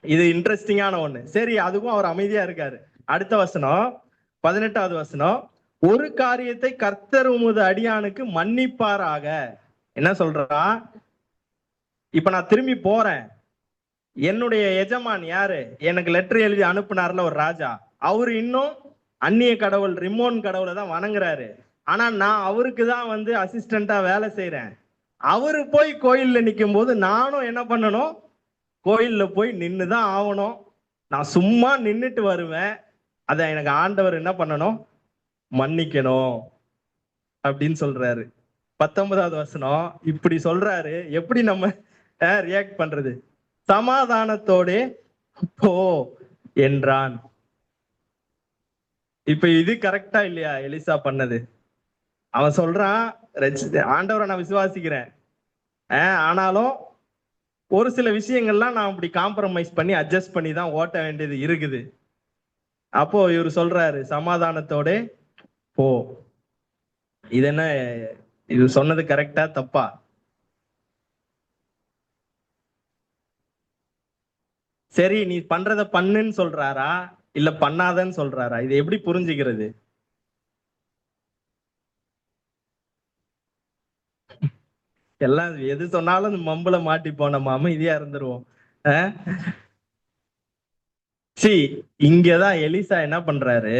இது இன்ட்ரெஸ்டிங்கான ஒண்ணு. சரி, அதுக்கும் அவர் அமைதியா இருக்காரு. அடுத்த வசனம், 18வது வசனம், ஒரு காரியத்தை கர்த்தர் உமது அடியானுக்கு மன்னிப்பாராக. என்ன சொல்றான்? இப்ப நான் திரும்பி போறேன். என்னுடைய எஜமான் யாரு? எனக்கு லெட்டர் எழுதி அனுப்புனார்ல ஒரு ராஜா, அவரு இன்னும் அந்நிய கடவுள் ரிமோன் கடவுளை தான் வணங்குறாரு. ஆனா நான் அவருக்கு தான் அசிஸ்டண்டா வேலை செய்யறேன். அவரு போய் கோயில்ல நிக்கும் போது நானும் என்ன பண்ணணும்? கோயில்ல போய் நின்னுதான் ஆகணும். நான் சும்மா நின்னுட்டு வருவேன். அத எனக்கு ஆண்டவர் என்ன பண்ணணும்? மன்னிக்கணும் அப்படின்னு சொல்றாரு. 19வது வசனம் இப்படி சொல்றாரு. எப்படி நம்ம ரியாக்ட் பண்றது? சமாதானத்தோட போ என்றான். இப்ப இது கரெக்டா இல்லையா எலிசா பண்ணது? அவன் சொல்றான், ஆண்டவரை நான் விசுவாசிக்கிறேன், ஆனாலும் ஒரு சில விஷயங்கள்லாம் நான் அப்படி காம்ப்ரமைஸ் பண்ணி அட்ஜஸ்ட் பண்ணி தான் ஓட்ட வேண்டியது இருக்குது. அப்போ இவர் சொல்றாரு, சமாதானத்தோட போ. இது என்ன, இது சொன்னது கரெக்டா தப்பா? சரி, நீ பண்றத பண்ணுன்னு சொல்றாரா இல்ல பண்ணாதன்னு சொல்றாரா? இது எப்படி புரிஞ்சுக்கிறது? எல்லாம் எது சொன்னாலும் அந்த மம்புல மாட்டிப்போம், நம்ம அமைதியா இருந்துருவோம். சி, இங்கதான் எலிசா என்ன பண்றாரு,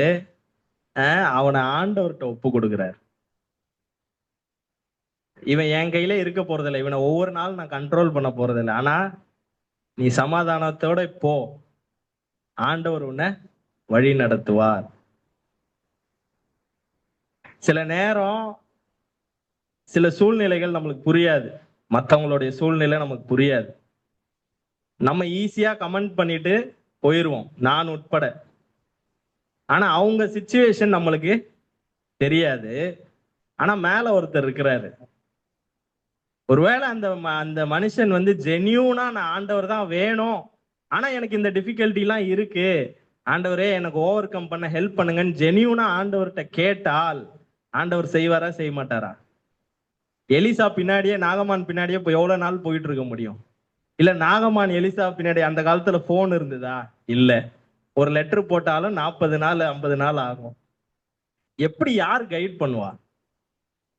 அவனை ஆண்டவர்கிட்ட ஒப்பு கொடுக்கிறார். இவன் என் கையில இருக்க போறதில்லை, இவனை ஒவ்வொரு நாளும் நான் கண்ட்ரோல் பண்ண போறதில்லை. ஆனா நீ சமாதானத்தோட போ, ஆண்டவர் உன்னை வழி நடத்துவார். சில நேரம் சில சூழ்நிலைகள் நம்மளுக்கு புரியாது, மற்றவங்களுடைய சூழ்நிலை நமக்கு புரியாது. நம்ம ஈஸியா கமெண்ட் பண்ணிட்டு போயிருவோம், நான் உட்பட. ஆனா அவங்க சிச்சுவேஷன் நம்மளுக்கு தெரியாது. ஆனா மேல ஒருத்தர் இருக்கிறாரு. ஒருவேளை அந்த அந்த மனுஷன் வந்து ஜென்யூனா நான் ஆண்டவர் தான் வேணும், ஆனா எனக்கு இந்த டிஃபிகல்ட்டி எல்லாம் இருக்கு, ஆண்டவரே எனக்கு ஓவர் கம் பண்ண ஹெல்ப் பண்ணுங்கன்னு ஜென்யூனா ஆண்டவர்கிட்ட கேட்டால் ஆண்டவர் செய்வாரா செய்ய மாட்டாரா? எலிசா பின்னாடியே, நாகமான் பின்னாடியே இப்போ எவ்வளவு நாள் போயிட்டு இருக்க முடியும்? இல்ல நாகமான் எலிசா பின்னாடி அந்த காலத்துல போன் இருந்ததா? இல்ல. ஒரு லெட்டர் போட்டாலும் 40 நாள் 50 நாள் ஆகும். எப்படி யார் கைட் பண்ணுவா?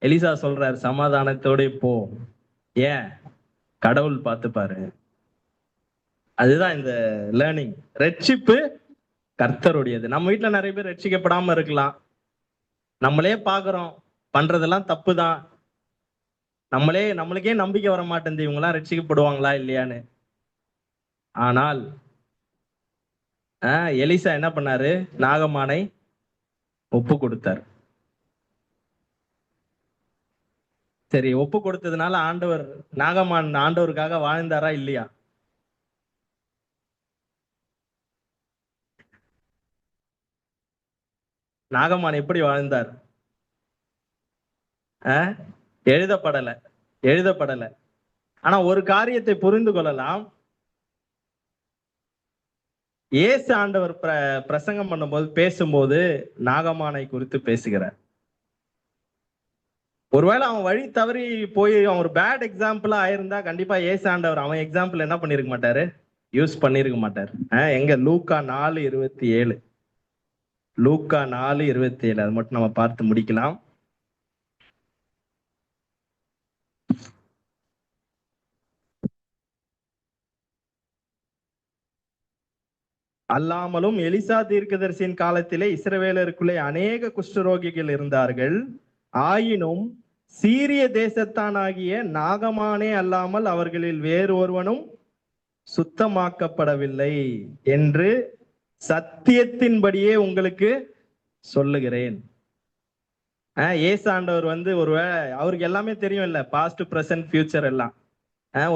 எலிசா சொல்றாரு, சமாதானத்தோட போ. ஏன்? கடவுள் பார்த்துப்பாரு. அதுதான் இந்த லேர்னிங். ரட்சிப்பு கர்த்தருடையது. நம்ம வீட்டுல நிறைய பேர் ரட்சிக்கப்படாம இருக்கலாம். நம்மளே பாக்குறோம் பண்றதெல்லாம் தப்பு தான். நம்மளுக்கே நம்பிக்கை வர மாட்டேங்குது, இவங்க எல்லாம் ரட்சிக்கப்படுவாங்களா இல்லையான்னு. ஆனால் எலிசா என்ன பண்ணாரு? நாகமானை ஒப்பு கொடுத்தார். சரி, ஒப்பு கொடுத்ததுனால ஆண்டவர், நாகமான் ஆண்டவருக்காக வாழ்ந்தாரா இல்லையா? நாகமான் எப்படி வாழ்ந்தார்? எழுதப்படல, எழுதப்படல. ஆனா ஒரு காரியத்தை புரிந்து கொள்ளலாம். இயேசு ஆண்டவர் பிரசங்கம் பண்ணும்போது, பேசும்போது நாகமானை குறித்து பேசுகிறார். ஒருவேளை அவன் வழி தவறி போய் அவன் ஒரு பேட் எக்ஸாம்பிளா ஆயிருந்தா கண்டிப்பா இயேசு ஆண்டவர் அவன் எக்ஸாம்பிள் என்ன பண்ணிருக்க மாட்டாரு, யூஸ் பண்ணிருக்க மாட்டார். எங்க லூக்கா 4:27, லூக்கா 4:27 அது மட்டும் நம்ம பார்த்து முடிக்கலாம். அல்லாமலும் எலிசா தீர்க்கதரிசியின் காலத்திலே இஸ்ரவேலருக்குள்ளே அநேக குஷ்டரோகிகள் இருந்தார்கள். ஆயினும் சீரிய தேசத்தானாகிய நாகமானே அல்லாமல் அவர்களில் வேறு ஒருவனும் சுத்தமாக்கப்படவில்லை என்று சத்தியத்தின்படியே உங்களுக்கு சொல்லுகிறேன். ஏசு ஆண்டவர் வந்து ஒருவேளை அவருக்கு எல்லாமே தெரியும் இல்ல, பாஸ்ட் பிரசன்ட் ஃபியூச்சர் எல்லாம்.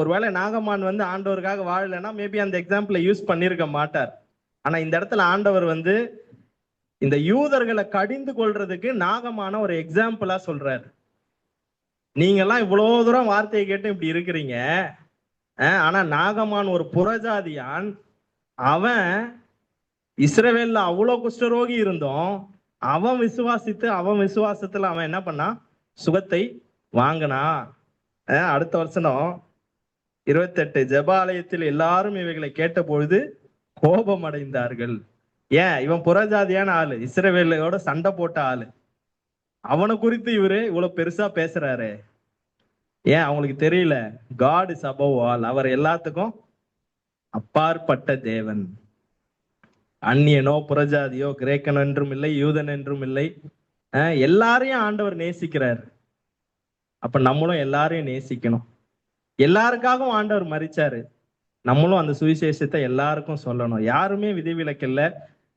ஒருவேளை நாகமான் வந்து ஆண்டவருக்காக வாழலைன்னா மேபி அந்த எக்ஸாம்பிளை யூஸ் பண்ணிருக்க மாட்டார். ஆனா இந்த இடத்துல ஆண்டவர் வந்து இந்த யூதர்களை கடிந்து கொள்றதுக்கு நாகமான ஒரு எக்ஸாம்பிளா சொல்றாரு. நீங்க எல்லாம் இவ்வளவு தூரம் வார்த்தையை கேட்டு இப்படி இருக்கிறீங்க, ஆனா நாகமான் ஒரு புறஜாதியான். அவன் இஸ்ரவேல்ல அவ்வளவு குஷ்டரோகி இருந்தோம், அவன் விசுவாசித்து அவன் விசுவாசத்துல அவன் என்ன பண்ணா, சுகத்தை வாங்கினா. அடுத்த வருஷம் 28, ஜெபாலயத்தில் எல்லாரும் இவைகளை கேட்ட பொழுது கோபம் அடைந்தார்கள். ஏன்? இவன் புறஜாதியான ஆளு, இஸ்ரவேலோட சண்டை போட்ட ஆளு, அவனை குறித்து இவரு இவ்வளவு பெருசா பேசுறாரு. ஏன்? அவங்களுக்கு தெரியல, காட் இஸ் அபவ் ஆல், அவர் எல்லாத்துக்கும் அப்பாற்பட்ட தேவன். அந்நியனோ புறஜாதியோ கிரேக்கன் என்றும் இல்லை, யூதன் என்றும் இல்லை, எல்லாரையும் ஆண்டவர் நேசிக்கிறார். அப்ப நம்மளும் எல்லாரையும் நேசிக்கணும். எல்லாருக்காகவும் ஆண்டவர் மரிச்சாரு, நம்மளும் அந்த சுவிசேஷத்தை எல்லாருக்கும் சொல்லணும். யாருமே விதிவிலக்கு இல்ல.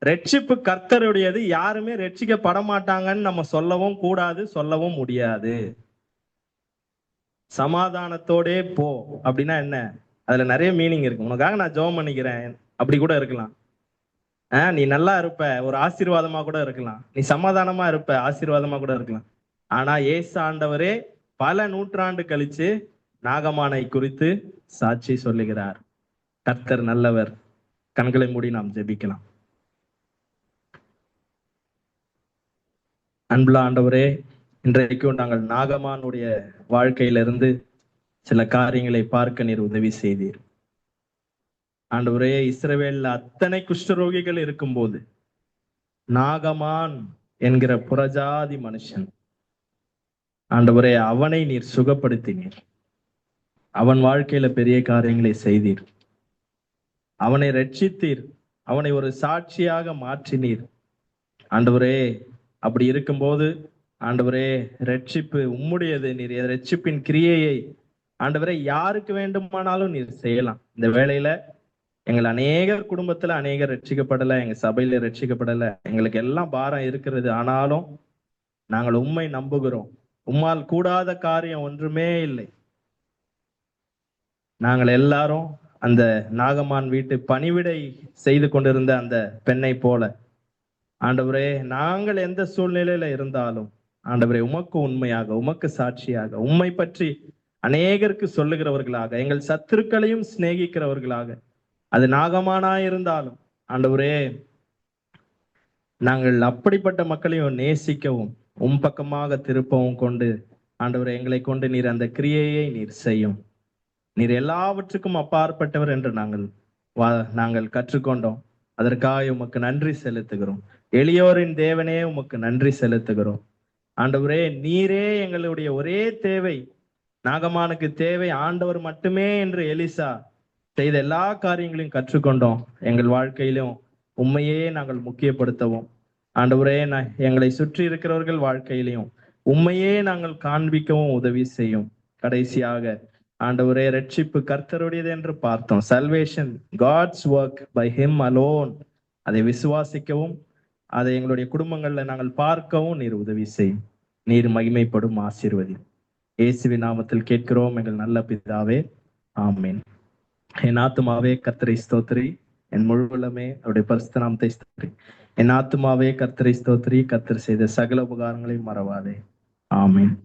ரட்சிப்பு கர்த்தருடையது. யாருமே ரட்சிக்கப்பட மாட்டாங்கன்னு நம்ம சொல்லவும் கூடாது, சொல்லவும் முடியாது. சமாதானத்தோடே போ அப்படின்னா என்ன? அதுல நிறைய மீனிங் இருக்கு. உனக்காக நான் ஜெபம் பண்ணிக்கிறேன் அப்படி கூட இருக்கலாம். நீ நல்லா இருப்ப, ஒரு ஆசீர்வாதமா கூட இருக்கலாம். நீ சமாதானமா இருப்ப, ஆசீர்வாதமா கூட இருக்கலாம். ஆனா ஏசு ஆண்டவரே பல நூற்றாண்டு கழிச்சு நாகமானை குறித்து சாட்சி சொல்லுகிறார். கர்த்தர் நல்லவர். கண்களை மூடி நாம் ஜெபிக்கலாம். அன்புள்ள ஆண்டவரே, இன்றைக்கும் நாங்கள் நாகமானுடைய வாழ்க்கையிலிருந்து சில காரியங்களை பார்க்க நீர் உதவி செய்தீர். ஆண்டவரே, இஸ்ரவேல்ல அத்தனை குஷ்டரோகிகள் இருக்கும்போது நாகமான் என்கிற புறஜாதி மனுஷன், ஆண்டவரே, அவனை நீர் சுகப்படுத்தினீர். அவன் வாழ்க்கையில பெரிய காரியங்களை செய்தீர். அவனை ரட்சித்தீர். அவனை ஒரு சாட்சியாக மாற்றினீர். ஆண்டவரே, அப்படி இருக்கும்போது ஆண்டவரே, ரட்சிப்பு உம்முடையது. நீர் ரட்சிப்பின் கிரியையை ஆண்டவரே யாருக்கு வேண்டுமானாலும் நீர் செய்யலாம். இந்த வேளையில எங்கள் அநேகர் குடும்பத்துல அநேகர் ரட்சிக்கப்படலை, எங்க சபையில ரட்சிக்கப்படலை, எங்களுக்கு எல்லாம் பாரம் இருக்கிறது. ஆனாலும் நாங்கள் உம்மை நம்புகிறோம். உம்மால் கூடாத காரியம் ஒன்றுமே இல்லை. நாங்கள் எல்லாரும் அந்த நாகமான் வீட்டு பணிவிடை செய்து கொண்டிருந்த அந்த பெண்ணை போல ஆண்டவரே, நாங்கள் எந்த சூழ்நிலையில இருந்தாலும் ஆண்டவரே, உமக்கு உண்மையாக, உமக்கு சாட்சியாக, உம்மை பற்றி அநேகருக்கு சொல்லுகிறவர்களாக, எங்கள் சத்துருக்களையும் சிநேகிக்கிறவர்களாக, அது நாகமானா இருந்தாலும் ஆண்டவரே, நாங்கள் அப்படிப்பட்ட மக்களையும் நேசிக்கவும் உம் பக்கமாக திருப்பவும் கொண்டு ஆண்டவரே, எங்களை கொண்டு நீர் அந்த கிரியையை நீர் செய்யும். நீர் எல்லாவற்றுக்கும் அப்பாற்பட்டவர் என்று நாங்கள் கற்றுக்கொண்டோம். அதற்காக உமக்கு நன்றி செலுத்துகிறோம். எளியோரின் தேவனே, உமக்கு நன்றி செலுத்துகிறோம். ஆண்டவரே, நீரே எங்களுடைய ஒரே தேவை. நாகமானுக்கு தேவை ஆண்டவர் மட்டுமே என்று எலிசா செய்த எல்லா காரியங்களையும் கற்றுக்கொண்டோம். எங்கள் வாழ்க்கையிலும் உண்மையே நாங்கள் முக்கியப்படுத்தவும் ஆண்டவரே, எங்களை சுற்றி இருக்கிறவர்கள் வாழ்க்கையிலையும் உண்மையே நாங்கள் காண்பிக்கவும் உதவி செய்யும். கடைசியாக ஆண்டவரே, ரட்சிப்பு கர்த்தருடையது என்று பார்த்தோம். Salvation God's work by him alone. அதை விசுவாசிக்கவும் அதை எங்களுடைய குடும்பங்கள்ல நாங்கள் பார்க்கவும் நீர் உதவி செய்யும். நீர் மகிமைப்படும் ஆசீர்வதி. இயேசுவின் நாமத்தில் கேட்கிறோம் எங்கள் நல்ல பிதாவே, ஆமீன். என் ஆத்துமாவே கர்த்தரை ஸ்தோத்திரி, என் முழுவலமே அவருடைய பரிசுத்த நாமத்தை ஸ்தோத்திரி. என் ஆத்துமாவே கர்த்தரை ஸ்தோத்திரி, கர்த்தர் செய்த சகல உபகாரங்களையும் மறவாதே. ஆமீன்.